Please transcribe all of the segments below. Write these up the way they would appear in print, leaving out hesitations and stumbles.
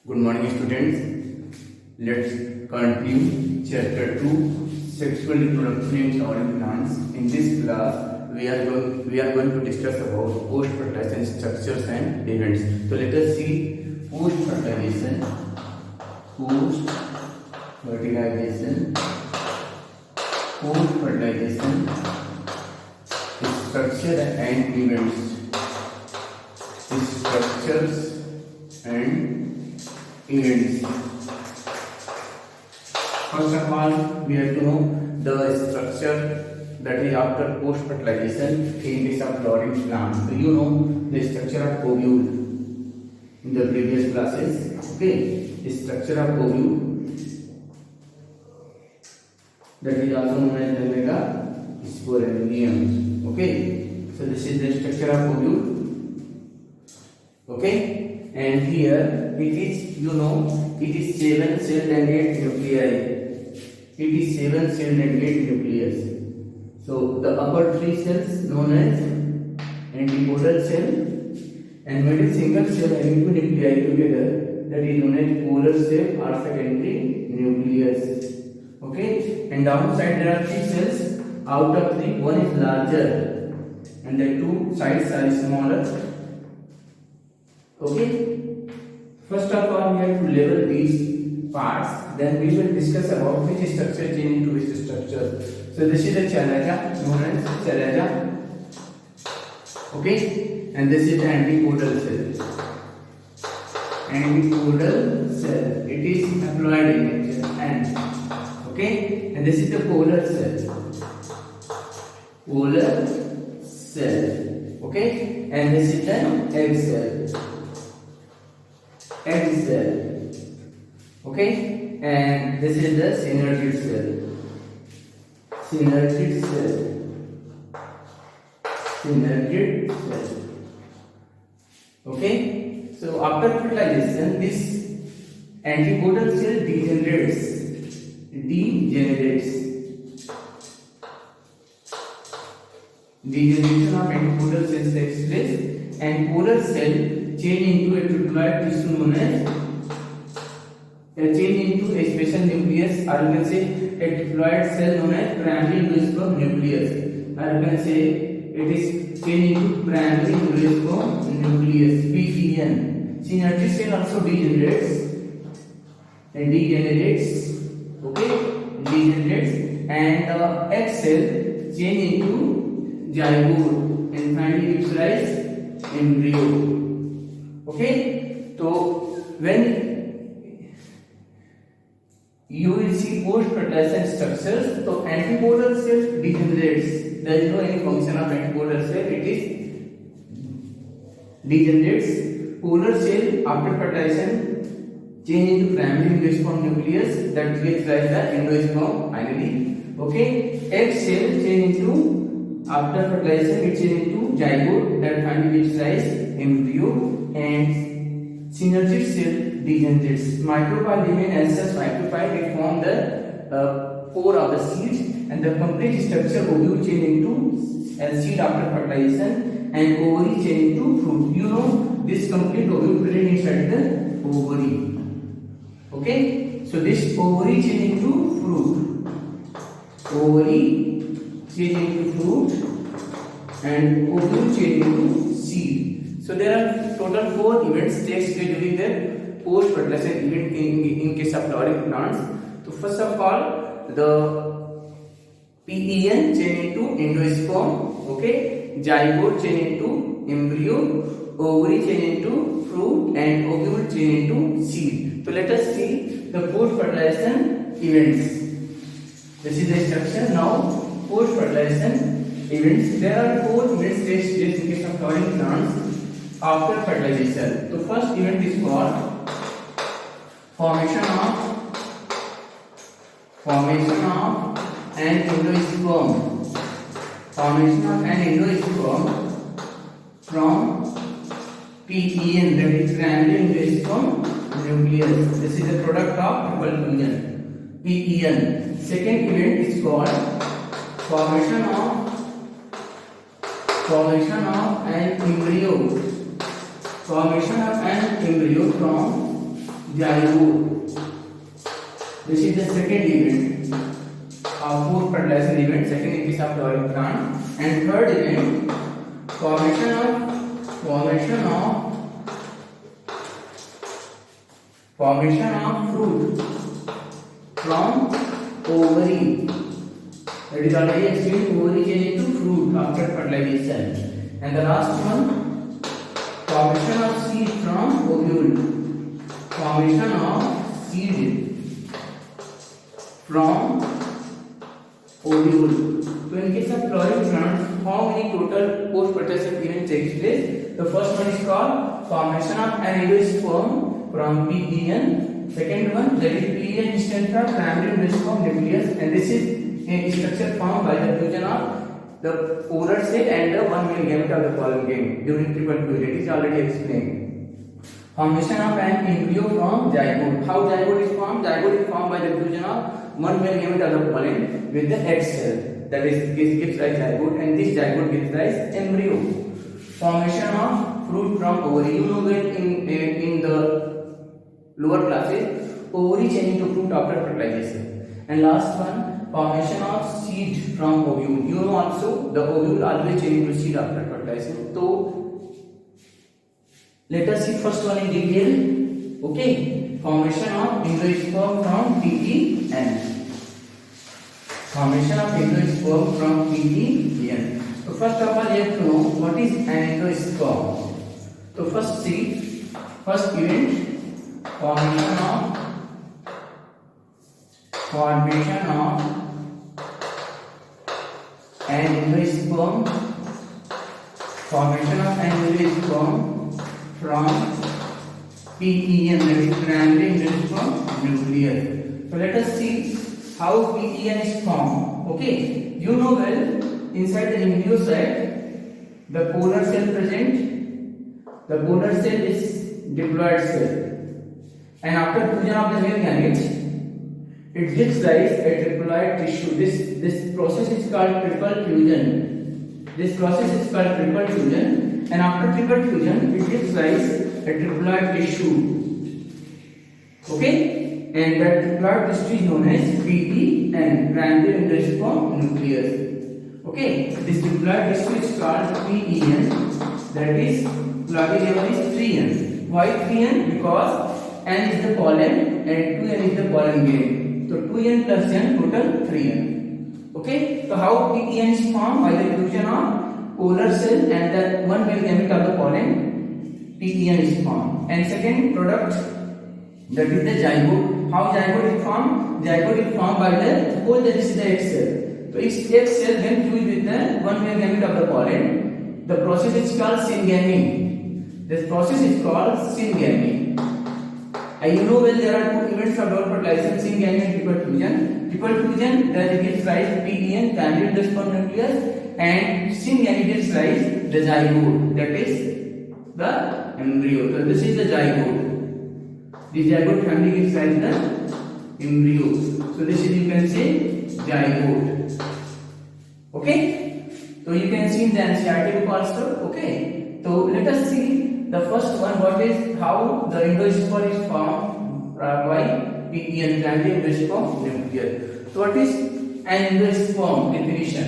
Good morning, students. Let's continue chapter 2, sexual reproduction in flowering plants. In this class, we are going to discuss about post-fertilization structures and events. So let us see post-fertilization, post-fertilization, post-fertilization, structure and events. Structures and events. First of all, we have to know the structure that is after post-fertilization in case of flowering plant. So you know the structure of ovule in the previous classes. Okay, the structure of ovule, that is also known as the megasporangium. Okay, so this is the structure of ovule. Okay, and here it is, you know, it is 7 celled and 8 nuclei. It is 7 celled and 8 nucleus. So the upper 3 cells known as antipodal cell and middle single cell having 2 nuclei together, that is known as polar cell or secondary nucleus. Okay, and downside there are 3 cells. Out of 3, one is larger and the 2 sides are smaller. Okay, first of all we have to label these parts, then we will discuss about which structure change into which structure. So this is the chalaza, known as chalaza. Okay, and this is the antipodal cell. Antipodal cell, it is haploid in nature. And okay, and this is the polar cell. Polar cell. Okay, and this is the egg cell. Egg cell. Okay, and this is the synergid cell. Synergid cell. Synergid cell. Okay, so after fertilization, this antipodal cell degenerates. Degeneration of antipodal cells takes place, and polar cell change into a triploid tissue known as change into a special nucleus, or you can say a triploid cell known as primary endosperm nucleus, or you can say it is change into primary endosperm nucleus, PEN. Synergid cell also degenerates, and the egg cell change into zygote and finally gives rise embryo. Okay, so when you will see post-fertilization structures, so antipodal cell degenerates. There is no any function of antipodal cell, it is degenerates. Polar cell after fertilization change into primary endosperm nucleus, that gives rise the endosperm finally. Okay, egg cell change into, after fertilization it change into zygote, that finally gives rise embryo. And synergid cell degenerates. Micropyle remain as such micropyle, it form the pore of the seeds, and the complete structure ovule change into seed after fertilization, and ovary change into fruit. You know this complete ovule present inside the ovary. Okay, so this ovary change into fruit. Ovary change into fruit, and ovule change into seed. So there are total 4 events takes place during the post-fertilization event in case of flowering plants. So first of all, the PEN change into endosperm. Okay, zygote change into embryo, ovary change into fruit, and ovule change into seed. So let us see the post-fertilization events. This is the structure. Now post-fertilization events. There are 4 events takes place in case of flowering plants after fertilization. The first event is called formation of an endosperm. Formation of an endosperm from PEN, that is primary endosperm nucleus. This is a product of triple fusion, PEN. Second event is called formation of an embryo. Formation of an embryo from zygote. This is the second event of fourth fertilization event, second in case of flowering plant, and third event formation of fruit from ovary. That is already explained. Ovary change into fruit after fertilization. And the last one, formation of seed from ovule. Formation of seed from ovule. So in case of flowering plants, how many total post-fertilization events takes place? The first one is called formation of an endosperm from PEN. Second one, that is PEN stands for primary endosperm nucleus, and this is a structure formed by the fusion of the polar cell and the one male gamete of the pollen game during triple fusion. It is already explained. Formation of an embryo from zygote. How zygote is formed? Zygote is formed by the fusion of one male gamete of the pollen with the egg cell. That is, this gives rise zygote, and this zygote gives rise embryo. Formation of fruit from ovary. You know that in the lower classes, ovary change into fruit after fertilization. And last one, formation of seed from ovule. You know also the ovule always change into seed after fertilization. So let us see first one in detail. Okay, formation of endosperm from PEN. Formation of endosperm from PEN. So first of all, you have to know what is an endosperm. So first see, first event, formation of an endosperm, formation of an endosperm from PEN, that is primary endosperm nucleus. So let us see how PEN is formed. Okay, you know well, inside the embryo site, the polar cell present. The polar cell is diploid cell, and after fusion of the male gamete, it gives rise a triploid tissue. This process is called triple fusion. This process is called triple fusion, and after triple fusion, it gives rise a triploid tissue. Okay, and that triploid tissue is known as PEN, primary endosperm nucleus. Okay, this triploid tissue is called PEN. That is, log level is 3N. Why 3N? Because N is the pollen and 2N is the pollen grain. So 2N plus N, total 3N. Okay, so how PEN is formed? By the fusion of polar cell and the one male gamete of the pollen, PEN is formed. And second product, that is the zygote. How zygote is formed? Zygote is formed by the whole, that is the egg cell. So each egg cell then fused with the one male gamete of the pollen. The process is called syngamy. This process is called syngamy. And you know well, there are two events of dot fertilization, syngamy and triple fusion. Triple fusion, that gives rise to PEN, primary endosperm nucleus, and syngamy gives rise to the zygote, that is the embryo. So this is the zygote. This zygote family gives rise to the embryo. So this is, you can say, zygote. Okay, so you can see in the NCERT book also. Okay, so let us see the first one. What is how the endosperm is formed by PEN, primary endosperm nucleus. So what is an endosperm definition?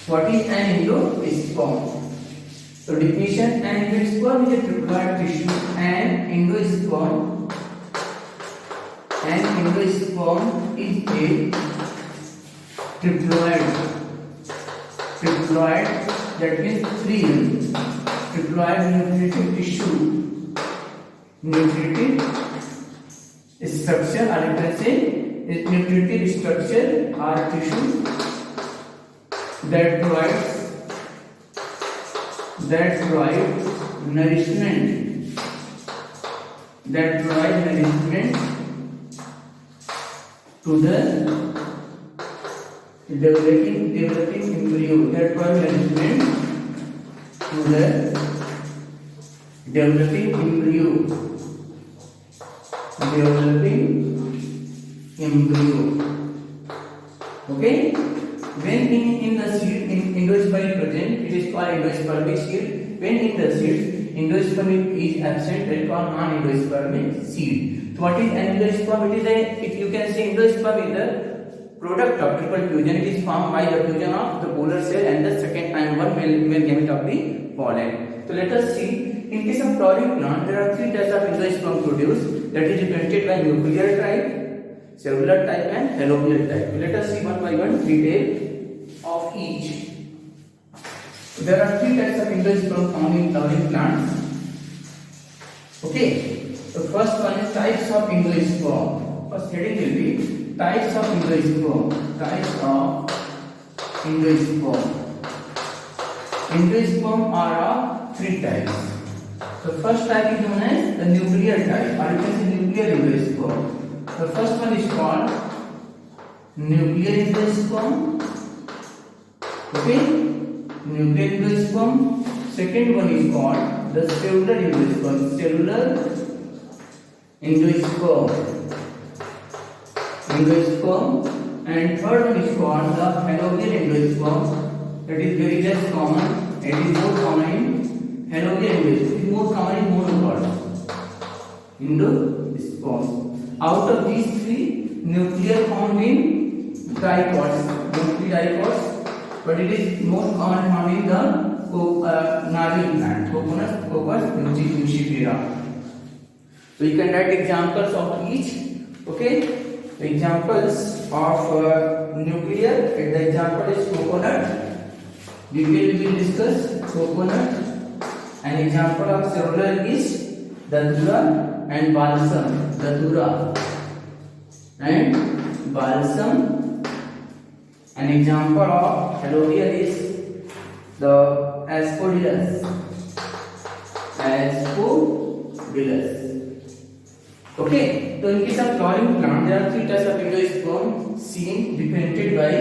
What is an endosperm? So definition: an endosperm is a triploid tissue. An endosperm is a triploid, that means 3N, triploid nucleated tissue, nucleated structure, or you can say nucleated structure or tissue that provides nourishment, to the developing embryo, that provides nourishment to the developing embryo. Okay, when in the seed, in endosperm present, it is called endospermic seed. When in the seed, endosperm is absent, that is called non-endospermic seed. So what is an endosperm? It is a, if you can say, endosperm is the product of triple fusion. It is formed by the fusion of the polar cell and the second and one male gamete of the pollen. So let us see. In case of flowering plant, there are three types of endosperm produced, that is represented by nuclear type, cellular type, and alveolar type. So let us see one by one detail of each. There are three types of endosperm found in flowering plants. Okay. The first one is types of endosperm. First heading will be types of endosperm. Types of endosperm. Endosperm are of three types. The first type is known as the nuclear type, or you can say nuclear endosperm. The first one is called nuclear endosperm. Okay. Nuclear endosperm. Second one is called the cellular endosperm. Cellular endosperm. And third one is called the alveolar endosperm. That is very less common. It is more common in alveolar endosperm. It is more common in monocots. Endosperm. Out of these three, nuclear found in dicots, mostly dicots. But it is most common found in the narwhal plant, Cocos nucifera. So you can write examples of each. Okay, the examples of nuclear. The example is coconut. We will discuss coconut. An example of cellular is Datura and balsam. Datura and balsam. An example of alveolar is the asphodilus. Okay, so in case of flowering plant, there are three types of endosperm seen, represented by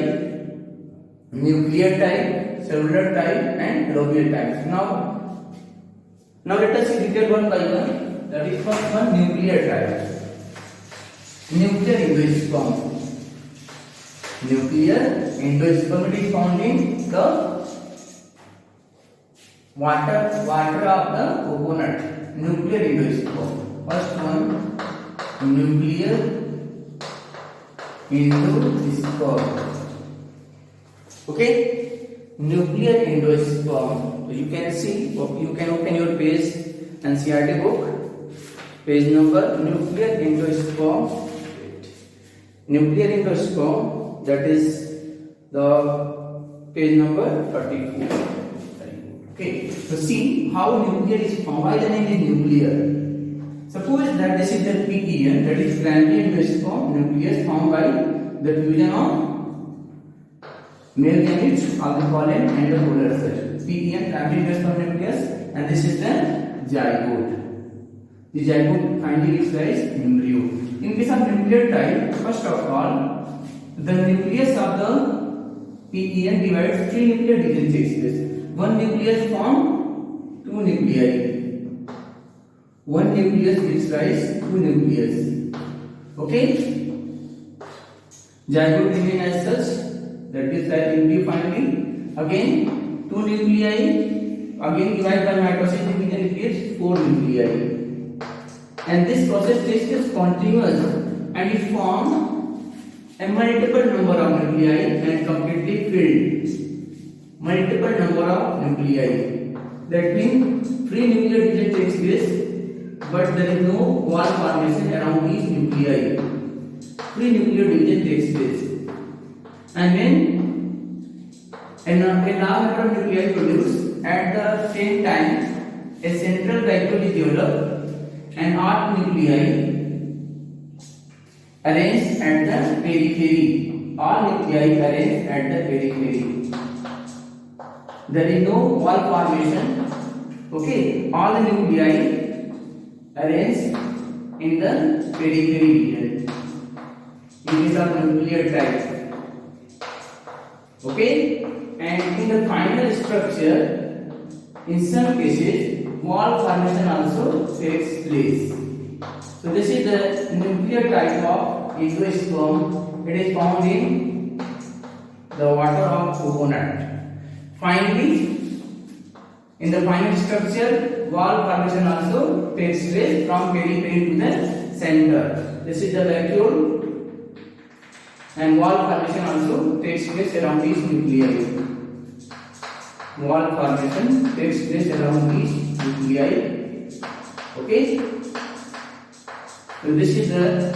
nuclear type, cellular type, and alveolar types. Now let us see detail one by one. That is first one, nuclear type. Nuclear endosperm. Nuclear endosperm, it is found in the water of the coconut. Nuclear endosperm. First one, nuclear endosperm. Okay, nuclear endosperm. So you can see, you can open your page NCERT book, page number nuclear endosperm. Nuclear endosperm. That is the page number 34. Okay, so see how nuclear is formed. Why the name is nuclear? Suppose that this is the PEN, that is primary endosperm nucleus formed by the fusion of male gametes of the pollen and the polar cell. PEN, primary endosperm nucleus, and this is the zygote. The zygote finally gives rise embryo. In case of nuclear type, first of all, the nucleus of the PEN divides three nuclear division takes place. One nucleus forms two nuclei. One nucleus gives rise to nucleus. Okay? Zygote remain as such. That is that embryo finally. Again, two nuclei. Again divided by mitosis division, it gives four nuclei. And this process takes place continuous and it forms a multiple number of nuclei and completely filled. Multiple number of nuclei. That means free nuclear division takes place, but there is no wall formation around these nuclei. Free nuclear division takes place. And when a large number of nuclei produced at the same time, a central dipole is developed and arc nuclei arranged at the periphery. All nuclei arranged at the periphery. There is no wall formation. Okay, all the nuclei arranged in the periphery region. In case of nuclear type. Okay, and in the final structure, in some cases, wall formation also takes place. So this is the nuclear type of endosperm. It is found in the water of coconut. Finally, in the final structure, wall formation also takes place from periphery to the center. This is the vacuole, and wall formation also takes place around these nuclei. Wall formation takes place around these nuclei. Okay, so this is the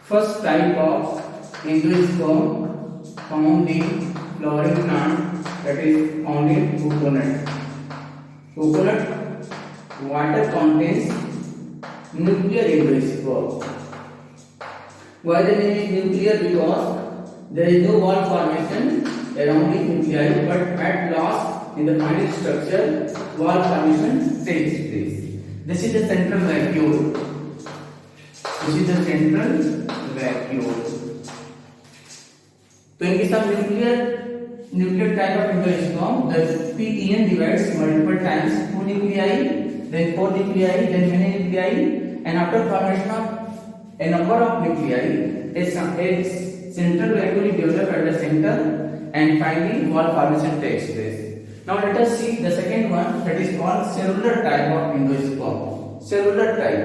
first type of endosperm found in flowering plant, that is found in coconut. Coconut water contains nuclear endosperm. Why the name is nuclear? Because there is no wall formation around the nuclei, but at last in the final structure wall formation takes place. This is the central vacuole. This is the central vacuole. So in case of nuclear type of endosperm, the PEN divides multiple times, 2 nuclei, then 4 nuclei, then many nuclei, and after formation of a number of nuclei, a central vacuole is developed at the center, and finally wall formation takes place. Now let us see the second one, that is called cellular type of endosperm. Cellular type.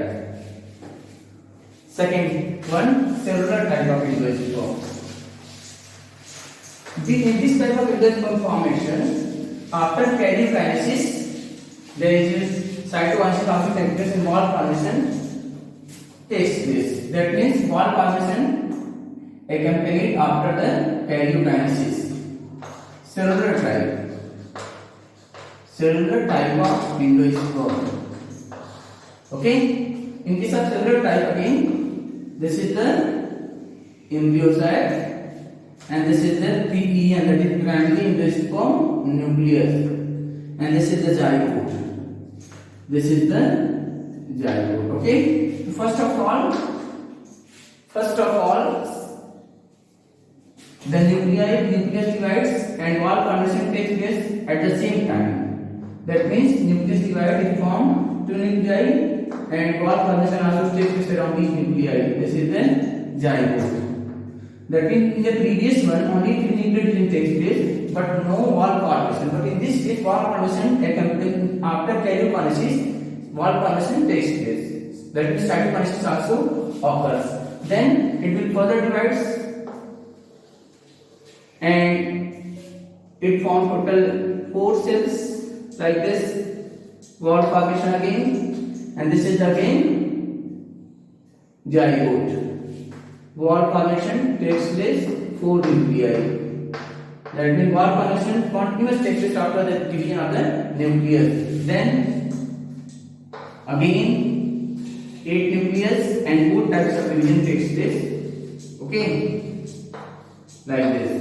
Second one, cellular type of endosperm. In this type of endosperm formation, after karyokinesis, there is cytokinesis also takes place and wall formation takes place. That means wall formation accompanied after the karyokinesis. Cellular type. Cellular type of endosperm. Okay. In case of cellular type again, this is the embryocyte, and this is the PEN, that is primary endosperm nucleus, and this is the zygote. This is the zygote. Okay. First of all, the nucleus divides and wall formation takes place at the same time. That means nucleus divide is formed, 2 nuclei, and wall formation also takes place around these nuclei. This is the zygote. That means in the previous one only 3 nuclei takes place, but no wall formation. But in this case, wall formation after karyokinesis, wall formation takes place. That means cytokinesis also occurs. Then it will further divides, and it forms total 4 cells like this. Wall formation again, and this is again zygote. Wall formation takes place 4 nuclei. That means wall formation continuous takes place after the division of the nucleus. Then again 8 nucleus and 4 types of division takes place. Okay, like this.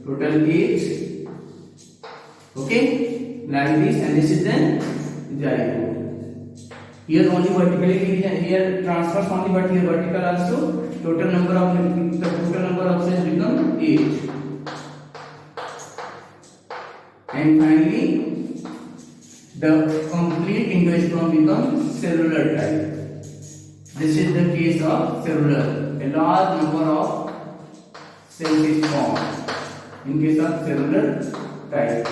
Total 8. Okay, like this, and this is the zygote. Here only vertically division, here transverse only, but here vertical also. Total number of cells become 8. And finally, the complete endosperm becomes cellular type. This is the case of cellular. A large number of cells is formed in case of cellular type.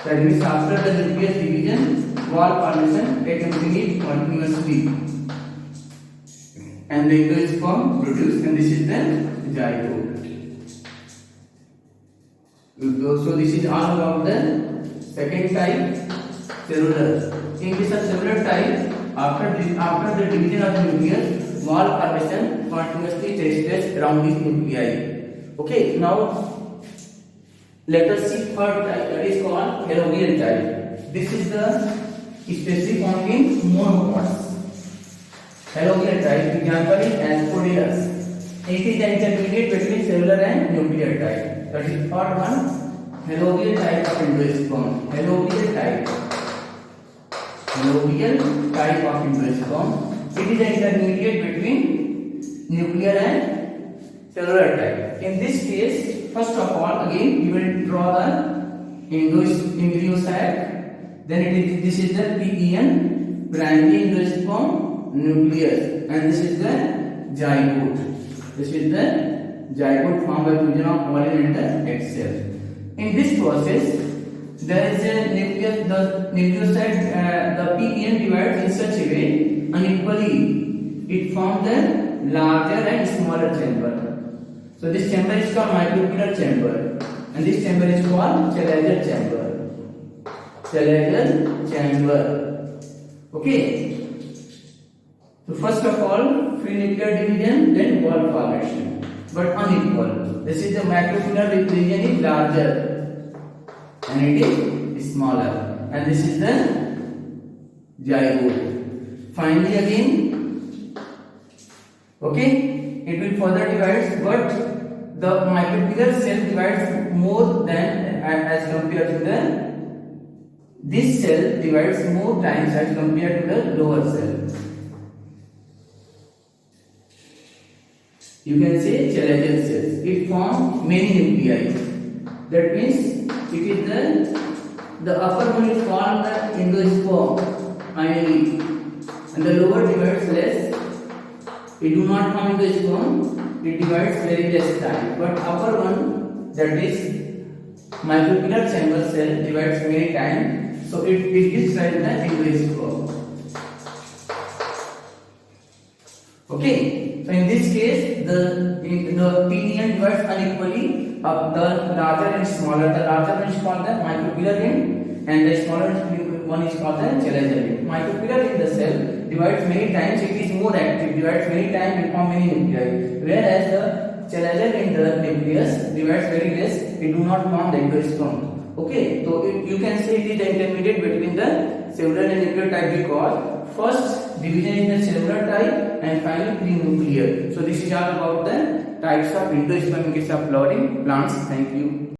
That means after the nucleus division, wall formation takes place continuously, and the endosperm produced, and this is the zygote. So this is all about the second type, cellular. In case of cellular type, after the division of the nucleus, wall formation continuously takes place around these nuclei. Okay, now let us see third type, that is called Halogean type. This is the specific found in monopods. Halogean type, example is Asphodilus. It is the intermediate between cellular and nuclear type. That is third one, Halogean type of endosperm. Halogean type of endosperm. It is the intermediate between nuclear and cellular type. In this case, first of all, again we will draw the embryocyte. Then this is the PEN, primary endosperm nucleus, and this is the zygote. This is the zygote formed by fusion of pollen and the egg cell. In this process, there is a nucleus, the nucleoside, the PPM divides in such a way unequally. It forms a larger and smaller chamber. So this chamber is called micronuclear chamber, and this chamber is called Challenger chamber. Challenger chamber. Okay. So first of all, free nuclear division, then wall formation, but unequal. This is the micronuclear region is larger, and it is smaller, and this is the zygote. Finally, again, okay, it will further divide, but the micronuclear cell divides more than as compared to the this cell divides more times as compared to the lower cell. You can say Challenger cells. It forms many nuclei. That means it is the upper one is called the endosperm finally, and the lower divides less. It do not form endosperm. It divides very less time. But upper one, that is micronuclear chamber cell, divides many times. So it gives rise to the endosperm. Okay. So in this case, the PDN divides unequally of the larger and smaller. The larger one is called the micronuclear end, and the smaller one is called the Challenger end. Micronuclear in the cell divides many times. It is more active. Divides many times. It forms many nuclei. Whereas the Challenger in the nucleus divides very less. It do not form the endosperm. Okay. So you can say it is the intermediate between the cellular and nuclear type, because first division in the cellular type and finally prenuclear. So this is all about the types of endosperm in case of flowering plants. Thank you.